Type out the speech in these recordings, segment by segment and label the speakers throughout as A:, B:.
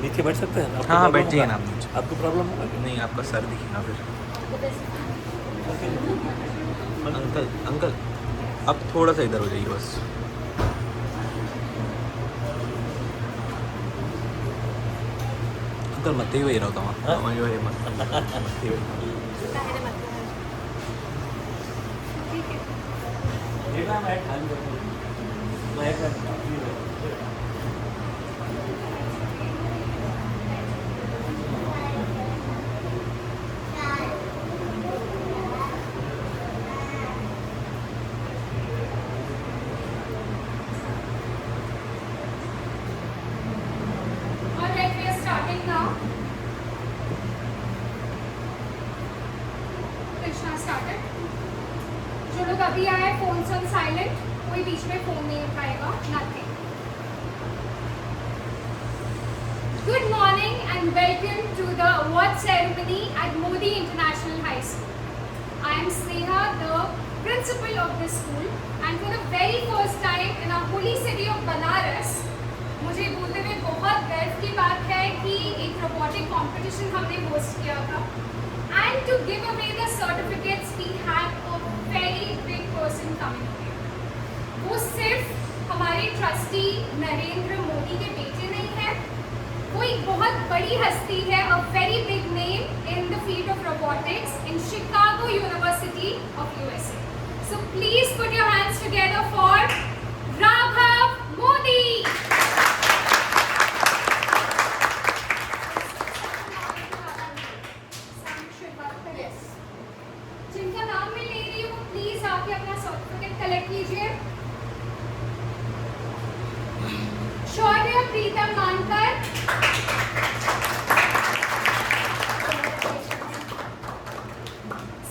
A: नीचे बैठ सकते हैं? आपको
B: हाँ हाँ
A: प्रॉब्लम
B: बैठ जाइए
A: होगा?
B: ना आप नीचे।
A: आपको प्रॉब्लम होगा कि
B: नहीं आपका सर दिखेगा फिर।
A: नहीं?
B: अंकल अंकल अब थोड़ा सा इधर हो जाइए बस। अंकल मत ही वही रहो
A: हाँ?
B: वही वही मत ही वही।
A: देखना मैं खाली बैठा हूँ। मैं एक minute
C: Alright, we are starting now. Krishna started. जो लोग अभी आए फोन्स ऑन साइलेंट, कोई बीच में फोन नहीं उठाएगा, nothing. Good morning and welcome to the award ceremony at Modi International High School. I am Sneha, the principal of this school, and for the very first time in our holy city of Banaras, मुझे बोलते हुए बहुत गर्व की बात है कि एक रोबोटिक कंपटीशन हमने होस्ट किया था. And to give away the certificates, we had a very big person coming here. वो सिर्फ हमारे ट्रस्टी नरेंद्र मोदी के बेटे नहीं हैं, वो एक बहुत बड़ी हस्ती है, a very big name in the field of robotics in Chicago University of USA. So please put your hands together for Raghav Modi. जिनका नाम मैं ले रही हूँ प्लीज आके अपना सर्टिफिकेट कलेक्ट कीजिए. शौर्य प्रीतम मानकर,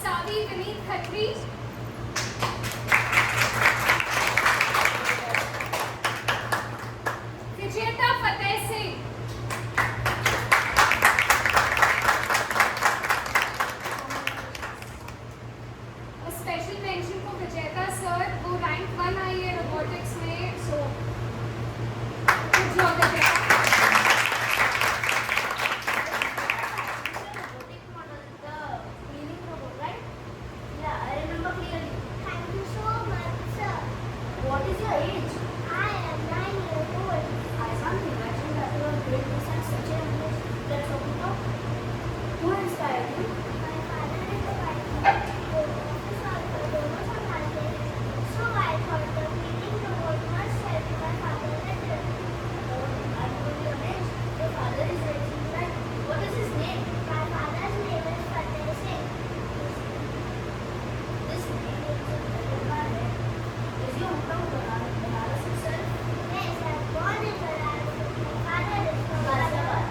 C: सावी विनीत खत्री, विजेता फतेह सिंह, स्पेशल मेंशन को विजेता सर, वो रैंक 1 आई है रोबोटिक्स में. सो गुड जॉब विजेता.
D: Robotic model, the cleaning robot, right? Yeah, I remember clearly. Thank you so much, sir. What is your age? I am 9 years old. I can't imagine that you are doing this at such a young age. Let's talk about who inspired you. My father is a pilot. Both of us are संभालते हैं. So I thought the cleaning robot must help my father better. I'm really amazed. Your father is raising you right. What is his name? My father's name is Fateh Singh. This name is Banaras. Is your hometown Banaras itself? Yes, I was born in Banaras. My father is from Ghaziabad.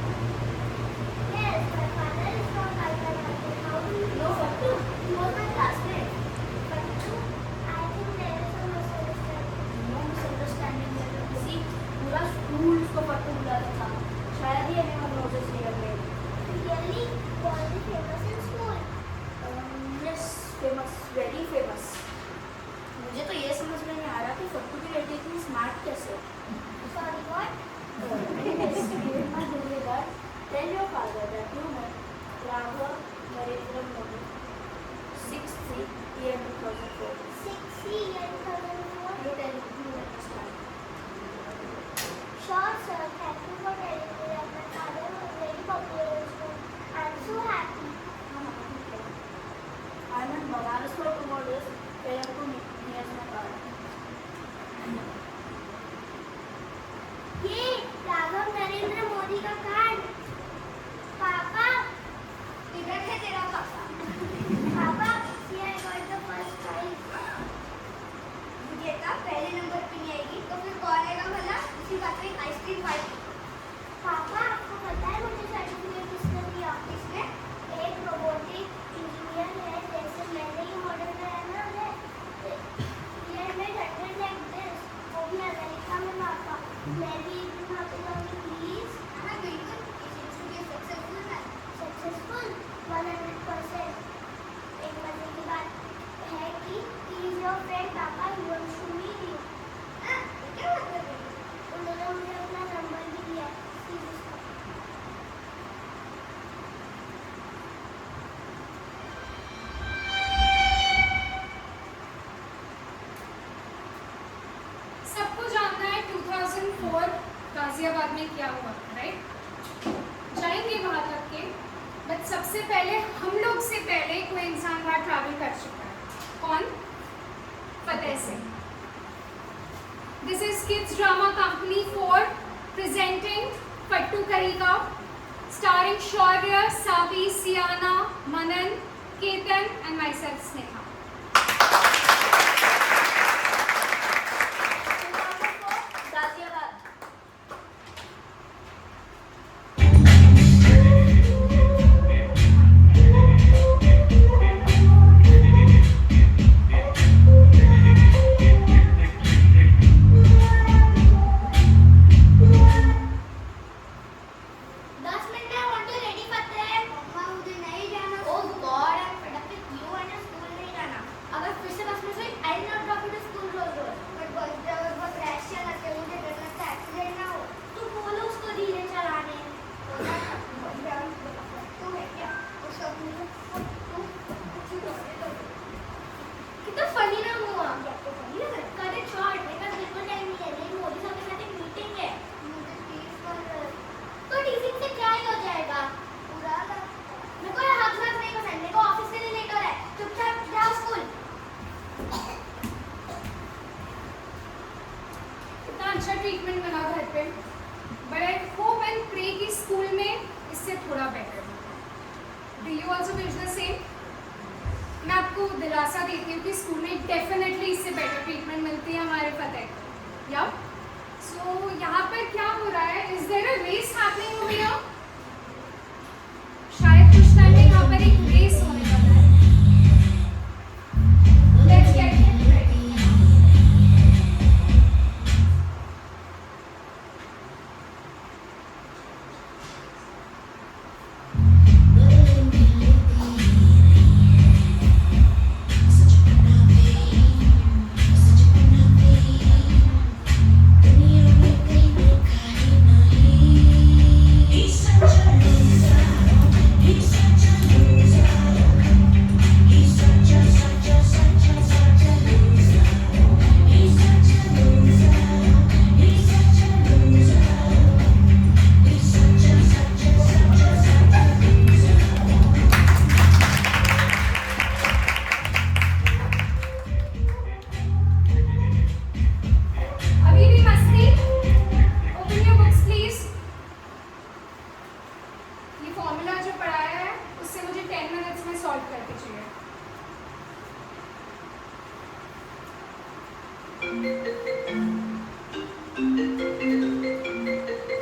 D: Yes, my father is from Ghaziabad. How do you know Fattu? He was my classmate. Fattu? I think there is a misunderstanding. No misunderstanding there. See, पूरा school उसको फट्टू बुलाता था. शायद ही anyone noticed here में. Really? Was he famous in school? Yes, famous, very famous. मुझे तो ये समझ में नहीं आ रहा कि फट्टू की लड़की इतनी स्मार्ट कैसे. Sorry, what? Yes, my holy God. Tell your father that you met Raghav Narendra Modi, 6th year 2004. 6th year 2004? You tell me, you understand. Sure, sir. Thank you for telling me that my father was very popular in school. I'm so happy. I'm in Banaras for 2 more days. Where I'm to meet me as my father. ये राघव नरेंद्र मोदी का card. पापा, इधर है तेरा पापा. पापा, see I got the first prize. विजेता पहले नंबर पे नहीं आएगी तो फिर कौन आएगा भला? इसी बात पे आइसक्रीम खाएगी. पापा, आपको पता है मुझे सर्टिफिकेट किसने दिया? किसने? एक रोबोटिक इंजीनियर है, जैसे मैंने ये मॉडल बनाया ना उन्हें. ये मैं 100 like this. वो भी अमेरिका में पापा. मैं भी एक दिन वहाँ पे जाऊँगी प्लीज. हाँ बिल्कुल. इस इंस्टीट्यूट सक्सेसफुल है. सक्सेसफुल 100%. एक मजे की बात है कि he is your friend पापा. He wants to meet you. हाँ, क्या बात कर रही है? उन्होंने मुझे अपना नंबर भी दिया. Please उसका.
C: गाजियाबाद में क्या हुआ, राइट? जाएंगे वहाँ तक के, बट सबसे पहले हम लोग से पहले कोई इंसान वहाँ ट्रैवल कर चुका है। कौन? Fateh Singh. This is Kids Drama Company for presenting Fattu Karika, starring Shaurya, Savi, Siana, Manan, Ketan and myself Sneha.
D: Ghaziabad.
C: अच्छा ट्रीटमेंट मिला घर पे, but I hope and pray कि स्कूल में इससे थोड़ा बेटर हो। Do you also wish the same? मैं आपको दिलासा देती हूँ कि स्कूल में डेफिनेटली इससे बेटर ट्रीटमेंट मिलती है हमारे फतेह को। या सो यहाँ पर क्या हो रहा है? Is there a race happening over here? शायद कुछ टाइम में यहाँ पर एक रेस होने वाला है। Let's get ready.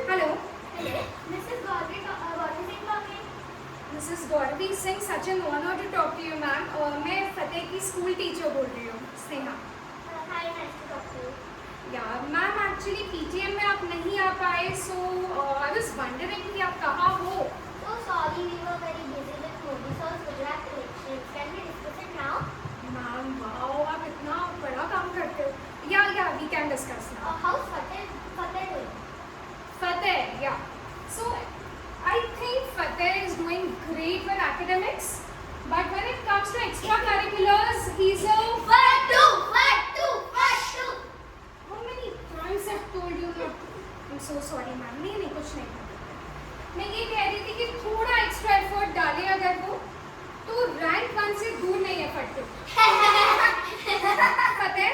C: Hello.
D: Mrs. Gauri Singh talking.
C: Mrs. Gauri Singh, such an honor to talk to you, ma'am. मैं फतेह की स्कूल टीचर बोल रही हूँ, Sneha.
D: Hi, nice to talk to you.
C: या मैम एक्चुअली पीटीएम में आप नहीं आ पाए, सो आई वाज वंडरिंग कि आप कहाँ हो।
D: So sorry, we were very busy with Modi sir's Gujarat elections. Can we discuss it now?
C: Ma'am wow, आप इतना बड़ा काम करते हो। या we can discuss now.
D: How's Fateh doing?
C: Fateh, yeah. So I think Fateh is doing great with academics, but when it comes to extracurriculars, he's a
D: Fattu.
C: How many times I've told you not to? I'm so sorry, ma'am. नहीं कुछ नहीं। मैं ये कह रही थी कि थोड़ा एक्स्ट्रा एफर्ट डाले अगर वो, तो रैंक 1 से दूर नहीं है फट्टू। फतेह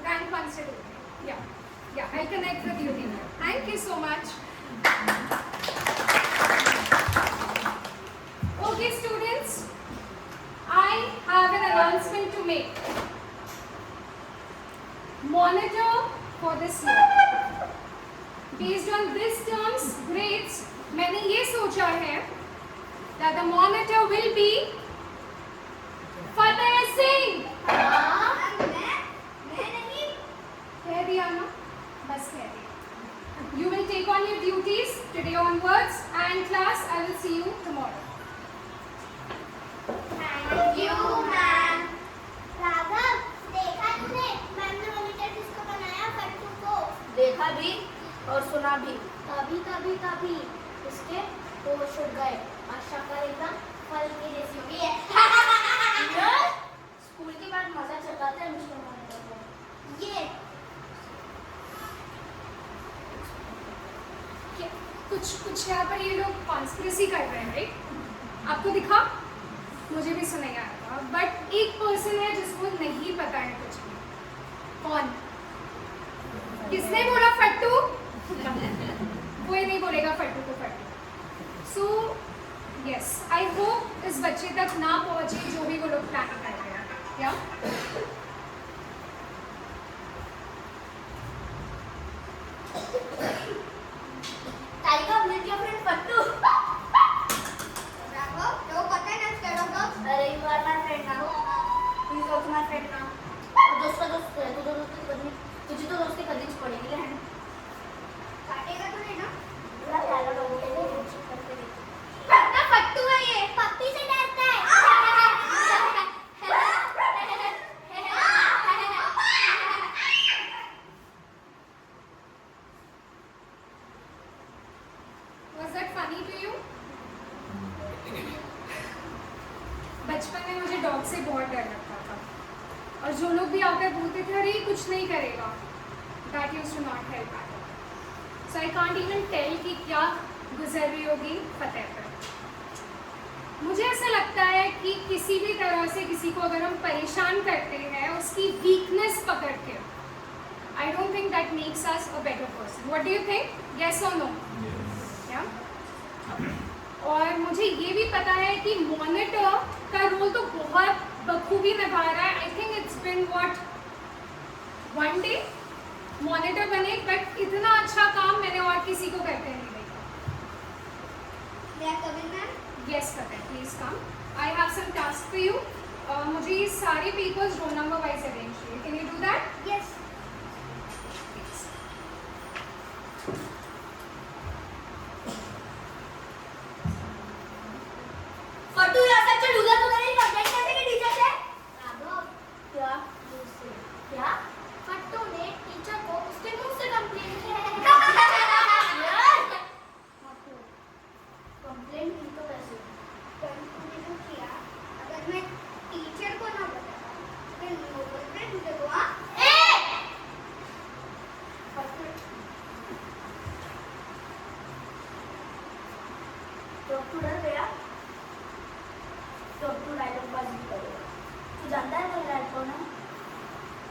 C: रैंक 1 से दूर है। या I connect with you later. Thank you so much. Okay, students, I have an announcement to make. Monitor for this year. Based on this term's grades, मैंने ये सोचा है that the monitor will be Fateh Singh.
D: मैं नहीं.
C: कह दिया ना, बस कह दिया. You will take on your duties today onwards, and class, I will see you tomorrow.
D: Thank you, ma'am. Raghav, देखा तूने मैम ने मॉनिटर किसको बनाया? फट्टू को.
E: देखा भी और सुना भी।
D: कभी इसके होश उड़ गए और शक्ल एकदम फल की जैसी हुई है.
E: स्कूल के बाद मजा चकाता है मिस्टर मॉनिटर को।
D: ये
C: कुछ यहाँ पर ये लोग कॉन्स्पिरेसी कर रहे हैं, राइट? आपको दिखा? मुझे भी सुनाई आया था, बट एक पर्सन है जिसको नहीं पता है कुछ भी। कौन? किसने बोला फट्टू? कोई नहीं बोलेगा फट्टू को फट्टू। सो यस, आई होप इस बच्चे तक ना पहुंचे जो भी वो लोग प्लान कर रहे हैं। क्या?
E: टाइगर मीट योर फ्रेंड फट्टू।
D: राघव, तो पता है ना स्टेट ऑफ डॉग्स?
E: अरे you are my friend now, you is also my friend now. दोस्त का दोस्त है, तू तो दोस्ती करनी, तुझे तो दोस्ती करनी पड़ेगी लेकिन
D: काटेगा तो नहीं ना?
E: पूरा प्यारा लोगों के लिए करके देख।
D: पत्ता फट्टू है ये, पप्पी से डरता है।
C: Was that funny to you? बचपन में मुझे डॉग से बहुत डर लगता था, और जो लोग भी आकर बोलते थे अरे कुछ नहीं करेगा, that used to not help at all. So I can't even tell कि क्या गुजर रही होगी फतेह पर। मुझे ऐसा लगता है कि किसी भी तरह से किसी को अगर हम परेशान करते हैं उसकी वीकनेस पकड़ के, I don't think that makes us a better person. What do you think? Yes or no? Yeah? और मुझे ये भी पता है कि मॉनिटर का रोल तो बहुत बखूबी निभा रहा है। I think it's been what 1 day monitor बने, बट इतना अच्छा काम मैंने और किसी को करते नहीं देखा।
D: मैं कभी ना
C: यस पता है, please come, I have some task for you. मुझे ये सारे papers roll number wise arrange चाहिए। Can you do that?
D: Yes
E: फट्टू यार सच लूजा तो नहीं कंप्लेंट करने के टीचर से।
D: राघव,
E: क्या?
D: दूसरे
E: क्या?
D: फट्टू ने टीचर को उसके मुंह से कंप्लेन किया।
E: कंप्लेंट की तो कैसे?
D: तूने जो किया, अगर मैं टीचर को ना बताता, फिर नो बोलते तुझे को हाँ?
E: डॉक्टर डर गया, डॉक्टर डायलॉग बाजी करेगा। तू जानता है वो डायलॉग कौन है?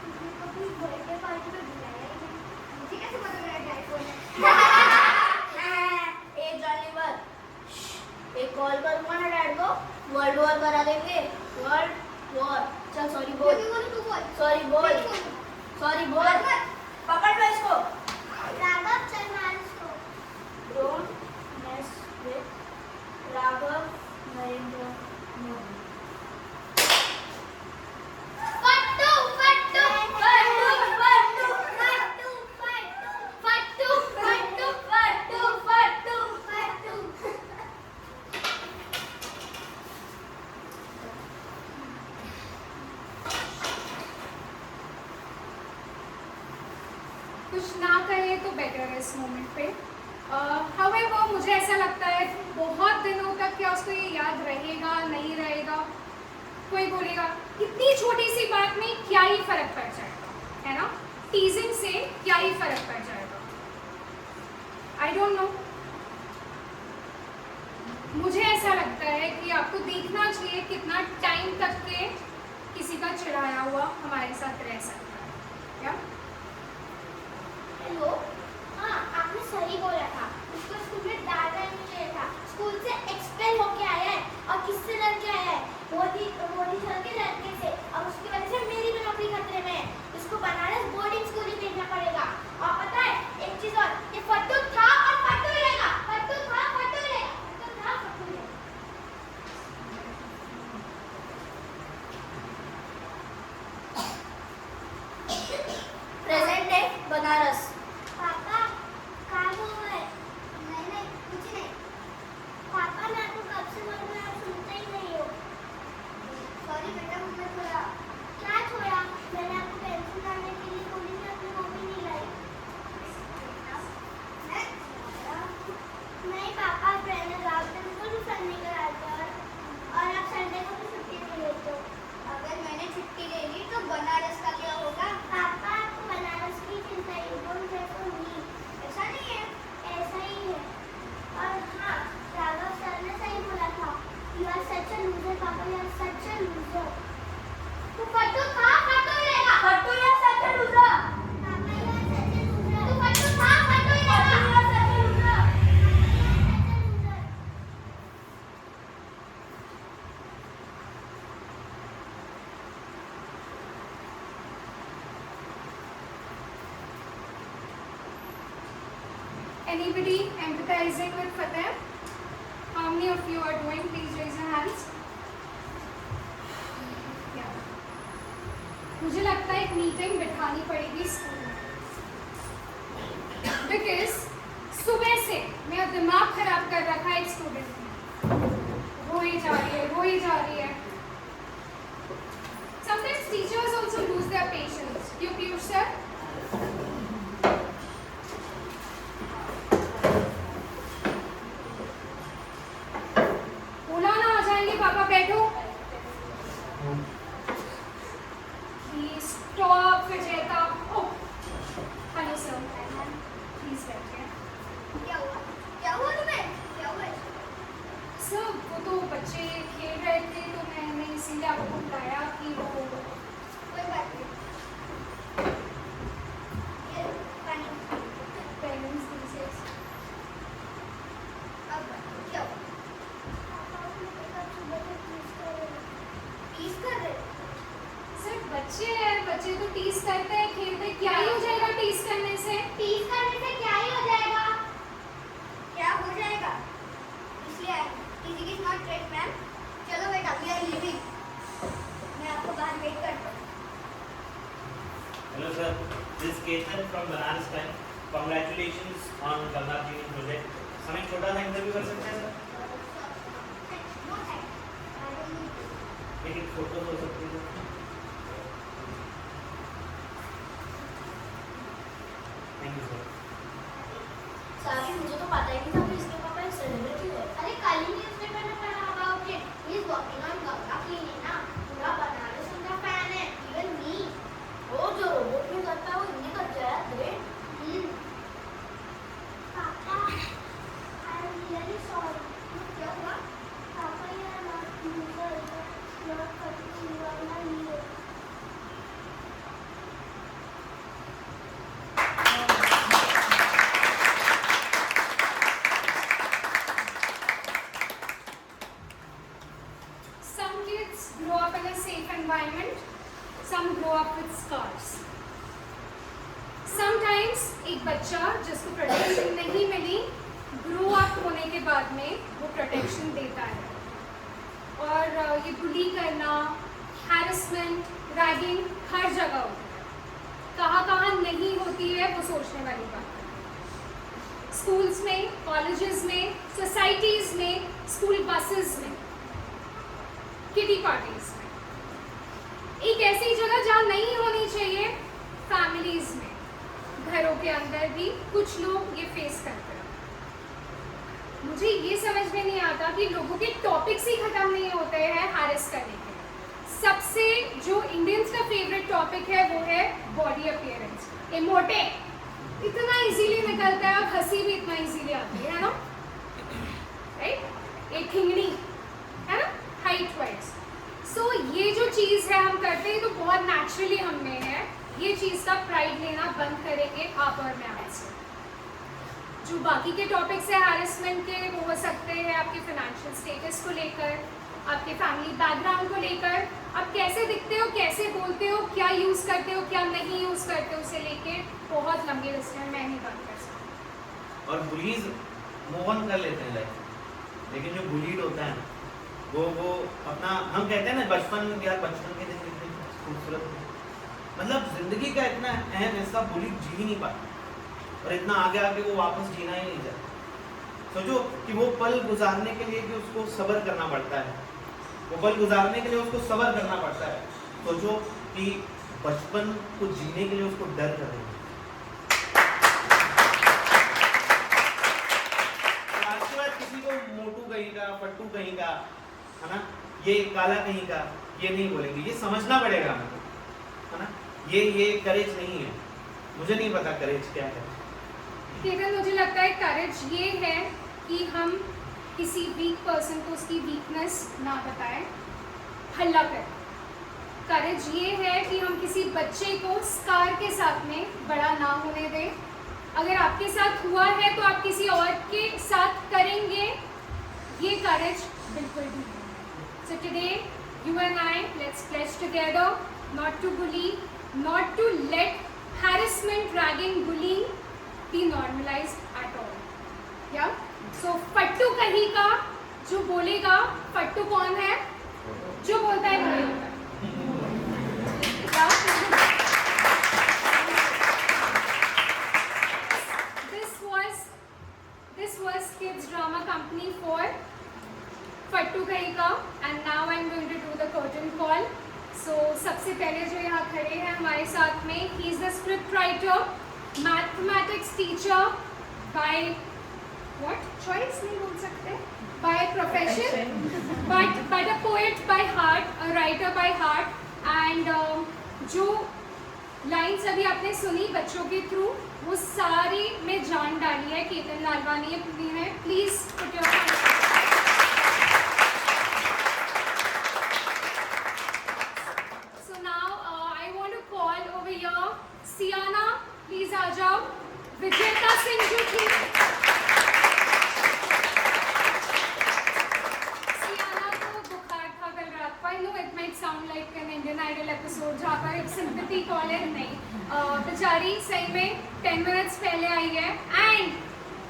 D: तुझे कभी बर्थडे पार्टी में बुलाया ही नहीं। मुझे कैसे पता मेरा डायफोन है?
E: ए जॉलीवर, एक कॉल करूंगा ना डैड को, वर्ल्ड वॉर करा देंगे। World war. चल सॉरी
D: बोल
E: बोल,
D: बोल तू बोल।
E: सॉरी बोल, सॉरी बोल। पकड़ लो इसको।
D: राघव चल मार इसको।
E: Don't mess with Raghav Narendra Modi.
D: फट्टू फट्टू फट्टू फट्टू फट्टू फट्टू फट्टू फट्टू फट्टू फट्टू फट्टू।
C: कुछ ना कहे तो बेटर है इस मोमेंट पे। हाउएवर मुझे ऐसा लगता है बहुत दिनों तक क्या उसको ये याद रहेगा नहीं रहेगा, कोई बोलेगा इतनी छोटी सी बात में क्या ही फर्क पड़ जाएगा, है ना? टीजिंग से क्या ही फर्क पड़ जाएगा। आई डोंट नो, मुझे ऐसा लगता है कि आपको देखना चाहिए कितना टाइम तक के किसी का चिढ़ाया हुआ हमारे साथ रह सकता है। क्या?
D: हेलो, हाँ आपने सही बोला था, उसको स्कूल में डालना नहीं चाहिए था। स्कूल से एक्सपेल होके आया है, और किससे लड़ के आया है? मोदी सर के लड़के से, और उसकी वजह से मेरी भी नौकरी खतरे में है। इसको बनारस बोर्डिंग स्कूल ही भेजना पड़ेगा। और पता है एक चीज और, ये फट्टू था और फट्टू रहेगा, फट्टू था फट्टू रहेगा, फट्टू था फट्टू रहेगा।
E: Present day Banaras.
D: पापा काम हुआ है,
C: Anybody empathizing with Fateh? How many of you are doing? Please raise your hands. Yeah. मुझे लगता है एक मीटिंग बिठानी पड़ेगी स्कूल में, बिकॉज सुबह से मेरा दिमाग खराब कर रखा है एक स्टूडेंट ने, रोई जा रही है. Sometimes teachers also lose their patience. You, Piyush sir? बोला ना आ जाएंगे पापा, बैठो. Please stop, विजेता. Oh, hello sir. Please बैठिए.
D: क्या हुआ तुम्हें? क्या हुआ?
C: सर वो तो बच्चे खेल रहे थे तो मैंने इसीलिए आपको बुलाया कि वो
D: कोई बात नहीं. ये पानी.
C: पेरेंट्स दिस
D: अब क्या हुआ? टीज कर रहे?
C: सर बच्चे हैं, बच्चे तो टीज करते हैं, खेलते हैं. क्या ही हो जाएगा टीज करने से?
D: टीज करने से क्या ही हो जाएगा? क्या हो जाएगा? इसलिए टीजिंग इज नॉट राइट मैम. चलो बेटा, वी आर लीविंग. मैं आपको बाहर वेट करता हूँ.
F: Hello sir, this is Ketan from Banaras Time. Congratulations on Ganga Jeevan project. हमें छोटा सा इंटरव्यू कर सकते हैं sir?
D: No thank. I don't need to.
F: एक फोटो हो सकती है? Thank you sir.
E: सारी मुझे तो पता ही नहीं था कि इसके पापा एक सेलिब्रिटी है.
D: अरे कल ही न्यूज़पेपर में पढ़ा about it. He is working on Ganga cleaning ना. पूरा बनारस उनका फैन है. इवन मी.
E: वो जो रोबोट में करता है वो इन्हें कर जाए ग्रेट.
D: पापा, आई एम रियली सॉरी. क्या हुआ? पापा यार नॉट करती हूँ ना ये.
C: Some kids grow up in a safe environment, some grow up with scars. Sometimes एक बच्चा जिसको प्रोटेक्शन नहीं मिली, ग्रो अप होने के बाद में वो प्रोटेक्शन देता है. और ये बुली करना, हैरेसमेंट, रैगिंग हर जगह होती है. कहाँ नहीं होती है वो सोचने वाली बात है. स्कूल्स में, कॉलेजेस में, सोसाइटीज़ में, स्कूल बसेस में, किटी पार्टीज में. एक ऐसी जगह जहाँ नहीं होनी चाहिए, फैमिलीज में, घरों के अंदर भी कुछ लोग ये फेस करते हैं. मुझे ये समझ में नहीं आता कि लोगों के टॉपिक्स ही खत्म नहीं होते हैं हैरेस करने के. सबसे जो इंडियंस का फेवरेट टॉपिक है वो है बॉडी अपीयरेंस. ये मोटे इतना इजीली निकलता है और हंसी भी इतना इजीली आती है ना, राइट. ये ठिंगनी है ना, हाइट वाइज. सो ये जो चीज़ है हम करते हैं तो बहुत नेचुरली हम में है. ये चीज़ का प्राइड लेना बंद करेंगे आप और मैं आज से. जो बाकी के टॉपिक्स है हैरेसमेंट के, वो हो सकते हैं आपके फाइनेंशियल स्टेटस को लेकर, आपके फैमिली बैकग्राउंड को लेकर, आप कैसे दिखते हो, कैसे बोलते हो, क्या यूज़ करते हो, क्या नहीं यूज़ करते हो, उसे लेके बहुत लंबी लिस्ट है, मैं नहीं बात कर सकती.
F: और बुलीज मूव ऑन कर लेते हैं लाइफ, लेकिन जो बुलीड होता है ना, वो अपना, हम कहते हैं ना बचपन, यार बचपन के दिन कितने खूबसूरत थे. मतलब जिंदगी का इतना अहम हिस्सा बुलीड जी ही नहीं पाता, और इतना आगे वो वापस जीना ही नहीं चाहता. सोचो कि वो पल गुजारने के लिए कि उसको सब्र करना पड़ता है, वो पल गुजारने के लिए उसको सब्र करना पड़ता है. सोचो कि बचपन को जीने के लिए उसको डर कर रहे हैं. आज के बाद किसी को मोटू कहीं का, फट्टू कहीं का, है ना, ये काला कहीं का, ये नहीं बोलेंगे. ये समझना पड़ेगा हमें, है ना. ये करेज नहीं है. मुझे नहीं पता करेज क्या है.
C: केतन, मुझे लगता है करेज ये है कि हम किसी वीक पर्सन को उसकी वीकनेस ना बताएं, हल्ला करें. करेज ये है कि हम किसी बच्चे को स्कार के साथ में बड़ा ना होने दें. अगर आपके साथ हुआ है तो आप किसी और के साथ करेंगे, ये करेज बिल्कुल भी नहीं. So today, you and I, let's pledge together not to bully, not to let harassment, ragging, bullying be normalized at all. का जो बोलेगा फट्टू कौन है, जो बोलता है वही होता है। This was kids drama company for फट्टू कहीं का, and now I'm going to do the curtain call. So सबसे पहले जो यहाँ खड़े हैं हमारे साथ में, he is the script writer, mathematics teacher by what choice नहीं बोल सकते, by profession, but a poet by heart, a writer by heart, and जो लाइन्स अभी आपने सुनी बच्चों के थ्रू, वो सारी में जान डाली है केतन लालवानी ने। Please put your hands. So now I want to call over your Siyana, please आ जाओ। विजेता सिंह जी की, सियाना को बुखार था कल रात को। I know it might sound like an Indian Idol episode जहाँ पर एक सिंपैथी कॉल है, नहीं, बेचारी सही में 10 मिनट्स पहले आई है। एंड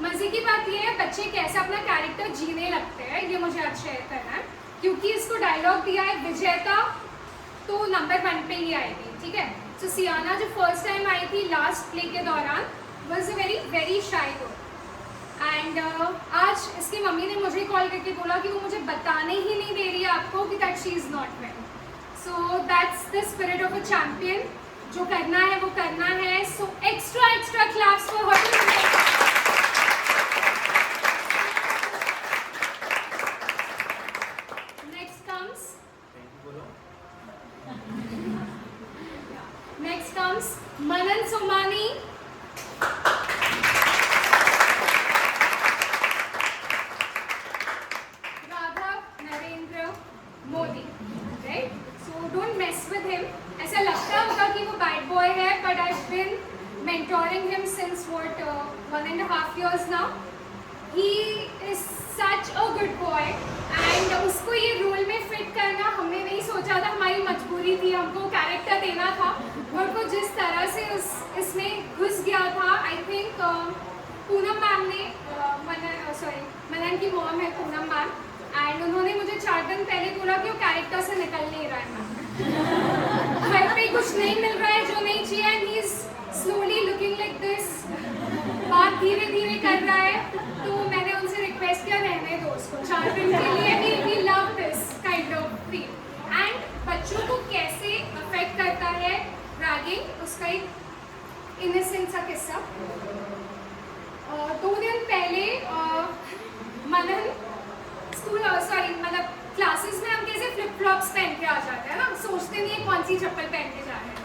C: मजे की बात ये है बच्चे कैसे अपना कैरेक्टर जीने लगते हैं, ये मुझे आज शेयर करना है, क्योंकि इसको डायलॉग दिया है विजेता, तो नंबर 1 पे ही आएगी, ठीक है। तो सियाना जो फर्स्ट टाइम आई थी लास्ट प्ले के दौरान was a very very shy girl, and आज इसकी मम्मी ने मुझे कॉल करके बोला कि वो मुझे बताने ही नहीं दे रही है आपको कि that she is not well. So that's the spirit of a champion, जो करना है वो करना है। So extra claps for her. Next comes Manan Somani, Raghav Narendra Modi, right. So don't mess with him. ऐसा लगता होगा कि वो बैड बॉय है, but I have been mentoring him since what 1.5 years now. He is such a good boy, and उसको ये role में fit करना हमने नहीं सोचा था, हमारी मजबूरी थी, हमको कैरेक्टर देना था, और वो जिस तरह से इसमें घुस गया था। आई थिंक पूनम मैम ने, मनन की मॉम है पूनम मैम, एंड उन्होंने मुझे 4 दिन पहले बोला कि वो कैरेक्टर से निकल नहीं रहा है मैम, घर पे कुछ नहीं मिल रहा है जो नहीं चाहिए, and he is slowly looking like this, बात धीरे धीरे कर रहा है। तो मैंने उनसे रिक्वेस्ट किया रहने दो उसको 4 दिन के लिए, we love this kind of feel. And बच्चों को कैसे अफेक्ट करता है रैगिंग, उसका एक इनोसेंट सा किस्सा। 2 दिन पहले मनन मतलब क्लासेस में हम कैसे फ्लिप फ्लॉप्स पहन के आ जाते हैं ना, सोचते नहीं है कौन सी चप्पल पहन के जा रहे हैं।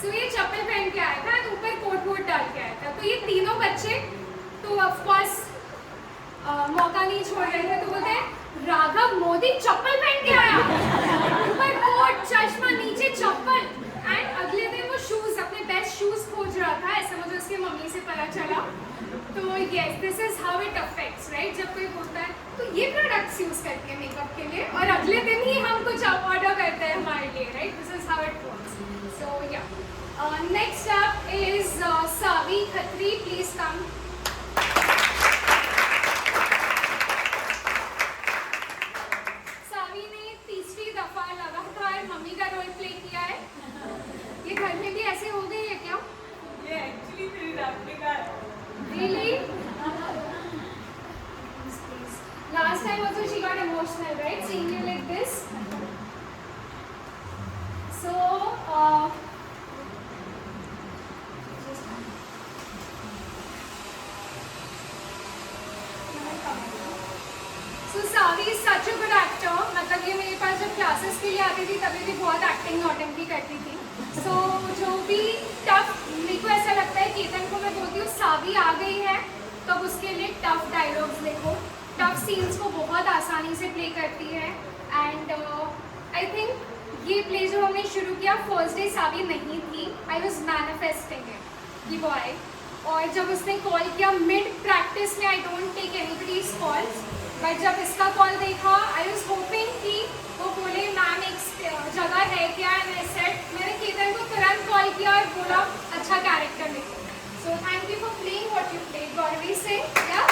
C: सो ये चप्पल पहन के आया था, ऊपर कोट वोट डाल के आया था। तो ये तीनों बच्चे तो ऑफकोर्स मौका नहीं छोड़ रहे थे, तो बोलते हैं राघव मोदी चप्पल पहन के आया, ऊपर कोट, चश्मा, नीचे चप्पल। एंड अगले दिन वो शूज, अपने बेस्ट शूज खोज रहा था, ऐसा मुझे उसकी मम्मी से पता चला। तो yes, this is how it affects, right. जब कोई बोलता है तो ये प्रोडक्ट्स यूज करती है मेकअप के लिए, और अगले दिन ही हम कुछ ऑर्डर करते हैं हमारे लिए, right. This is how it works. So yeah next up is Savi Khatri, please come. Savi ने 3री दफा लगातार मम्मी का रोल प्ले किया है। ये घर में भी ऐसे हो गई है क्या?
A: ये एक्चुअली मेरी रात्रि का है।
C: Really? Last time also she got emotional, right? Seeing you like this. So, Savi is such a good actor. मतलब ये मेरे पास जब क्लासेस के लिए आती थी तभी भी बहुत एक्टिंग नौटंकी करती थी। So जो भी टफ, मेरे को ऐसा लगता है केतन को मैं बोलती हूँ सावी आ गई है, तब उसके लिए टफ डायलॉग्स देखो, टफ सीन्स को बहुत आसानी से प्ले करती है। एंड आई थिंक ये प्ले जो हमने शुरू किया फर्स्ट डे सावी नहीं थी, आई वॉज मैनिफेस्टिंग इट कि वो आए, और जब उसने कॉल किया मिड प्रैक्टिस में, I don't take anybody's calls, but जब इसका कॉल देखा आई वॉज होपिंग कि वो बोले मैम एक जगह है क्या, एंड आई सेड, मैंने केतन को तुरंत कॉल किया और बोला अच्छा कैरेक्टर लिखो। So thank you for playing what you played, Gauravi Singh. या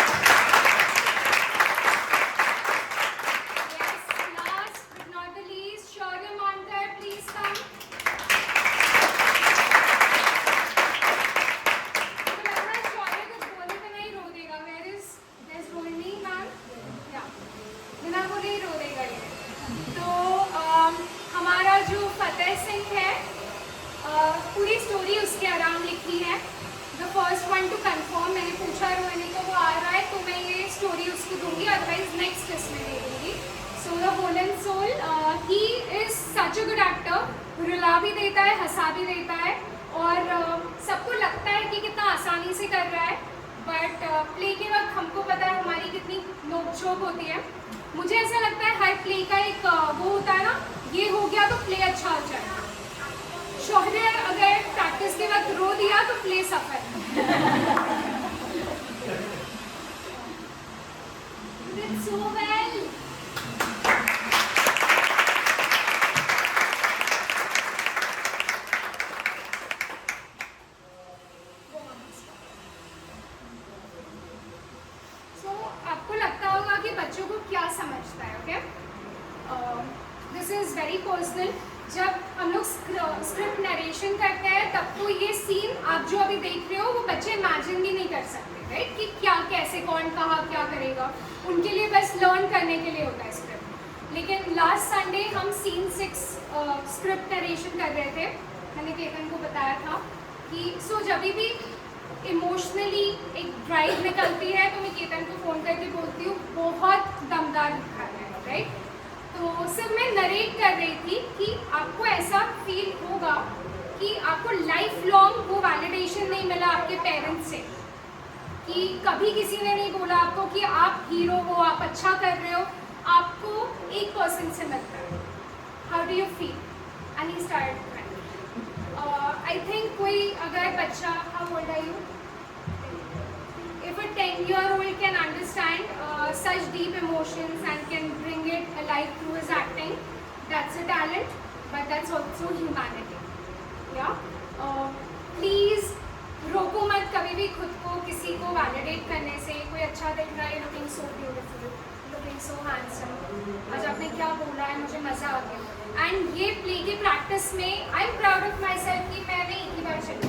C: दूंगी, अदरवाइज नेक्स्ट टेस्ट में दे दूंगी. So the whole and soul, he is such a good actor. रुला भी देता है, हंसा भी देता है, और सबको लगता है कि कितना आसानी से कर रहा है, बट प्ले के वक्त हमको पता है हमारी कितनी नोक-झोंक होती है. मुझे ऐसा लगता है हर प्ले का एक वो होता है ना, ये हो गया तो प्ले अच्छा हो जाएगा. शौर्य अगर प्रैक्टिस के वक्त रो दिया तो प्ले सफल. You did so well. So, आपको लगता होगा कि बच्चों को क्या समझता है, okay? This is very personal. जब हम लोग स्क्रिप्ट नरेशन करते हैं तब तो ये सीन आप जो अभी देख रहे हो वो बच्चे इमेजिन भी नहीं कर सकते, राइट? कि क्या, कैसे, कौन, कहाँ, क्या करेगा. उनके लिए बस लर्न करने के लिए होता है स्क्रिप्ट. लेकिन लास्ट संडे हम सीन 6 स्क्रिप्ट नरेशन कर रहे थे. मैंने केतन को बताया था कि जब भी इमोशनली एक ड्राइव निकलती है तो मैं केतन को फ़ोन करके बोलती हूँ बहुत दमदार लिखा है, राइट? तो सिर्फ मैं नरेट कर रही थी कि आपको ऐसा फील होगा कि आपको लाइफ लॉन्ग वो वैलिडेशन नहीं मिला आपके पेरेंट्स से, कि कभी किसी ने नहीं बोला आपको कि आप हीरो हो, आप अच्छा कर रहे हो. आपको एक पर्सन से मिलता है. How do you feel? And he started crying. I think कोई अगर बच्चा, how old are you? If a 10-year-old can understand such deep emotions and can bring it alive through his acting, that's a talent, but that's also humanity. Yeah. Please रोको मत कभी भी खुद को किसी को वैलिडेट करने से. कोई अच्छा दिख रहा है, looking so beautiful, looking so handsome, आज आपने क्या बोला है, मुझे मज़ा आ गया. एंड ये प्ले की प्रैक्टिस में I am proud of my self कि मैंने एक ही बार चली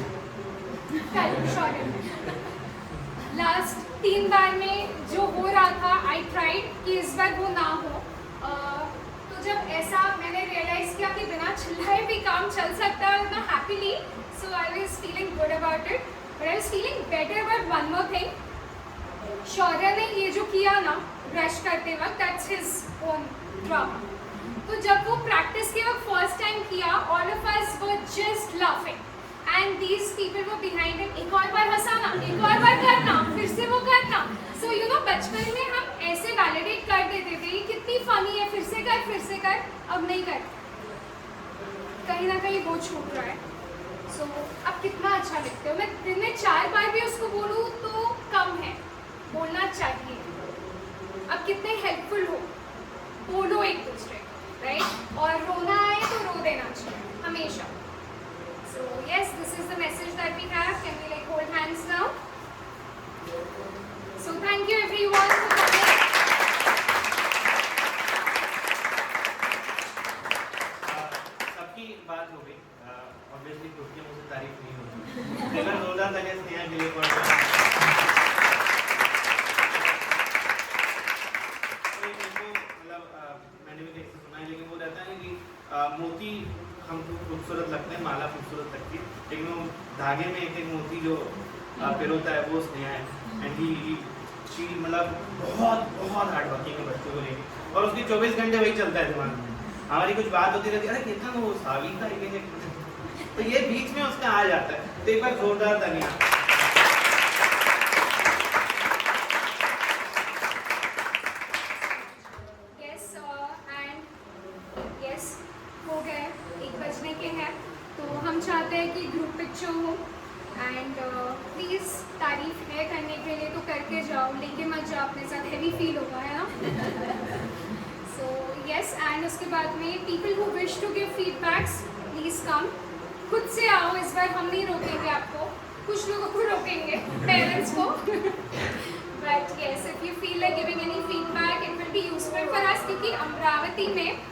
C: कल शौर्य में. लास्ट 3 बार में जो हो रहा था आई ट्राइड कि इस बार वो ना हो. तो जब ऐसा मैंने रियलाइज़ किया कि बिना चिल्लाए भी काम चल सकता है इतना happily, so I was feeling good about it. But I was feeling better about one more thing. Shaurya ने ये जो किया ना ब्रश करते वक्त, दैट्स हिज ओन ड्रामा. तो जब वो प्रैक्टिस के वक्त फर्स्ट टाइम किया, all of us were just laughing and these people were behind him. एक और बार हंसाना, एक और बार करना, फिर से वो करना. So you know बचपन में हम ऐसे वैलिडेट कर देते थे, कितनी फनी है, फिर से कर. अब नहीं कर, कहीं ना कहीं वो छूट रहा है. So अब कितना अच्छा लिखते हो. मैं दिन में 4 बार भी उसको बोलूँ तो कम है, बोलना चाहिए. अब कितने हेल्पफुल हो, बोलो एक दूसरे को, राइट? और रोना आए तो रो देना चाहिए हमेशा. So yes, this is the message that we have. Can we like hold hands now? So thank you everyone for coming.
F: सबकी बात हो गई. Obviously खुद के मुँह से तारीफ नहीं होती. अगर जोरदार तालियां स्नेहा के लिए पड़ रहा है. मैंने भी कैसे सुना है, लेकिन वो रहता है कि मोती हमको खूबसूरत लगते हैं, माला खूबसूरत लगती है, लेकिन वो धागे में एक मोती जो पिरोता है वो स्नेहा है. एंड ही मतलब बहुत हार्ड वर्किंग है बच्चों को लेके, और उसकी 24 घंटे वही चलता है दिमाग में. हमारी कुछ बात होती रहती है, अरे कितना वो सावी का तो ये बीच में उसका आ जाता है. तो एक बार जोरदार तालियां.
C: हो गए 1 बजने के हैं, तो हम चाहते हैं कि ग्रुप पिक्चर हो. एंड प्लीज़ तारीफ है करने के लिए तो करके जाओ, लेके मत जाओ अपने साथ, हैवी फील होगा, है ना? So yes. एंड उसके बाद में people who wish to give feedbacks please come. खुद से आओ, इस बार हम नहीं रोकेंगे आपको, कुछ लोगों को रोकेंगे, पेरेंट्स को. But yes, if you feel like giving any feedback it will be useful for us, क्योंकि अमरावती में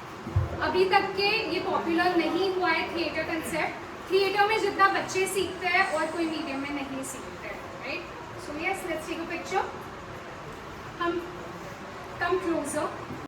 C: अभी तक के ये पॉपुलर नहीं हुआ है थिएटर कंसेप्ट. थिएटर में जितना बच्चे सीखते हैं और कोई मीडियम में नहीं सीखते हैं, right? So yes, let's take a picture. हम कम क्लोजर.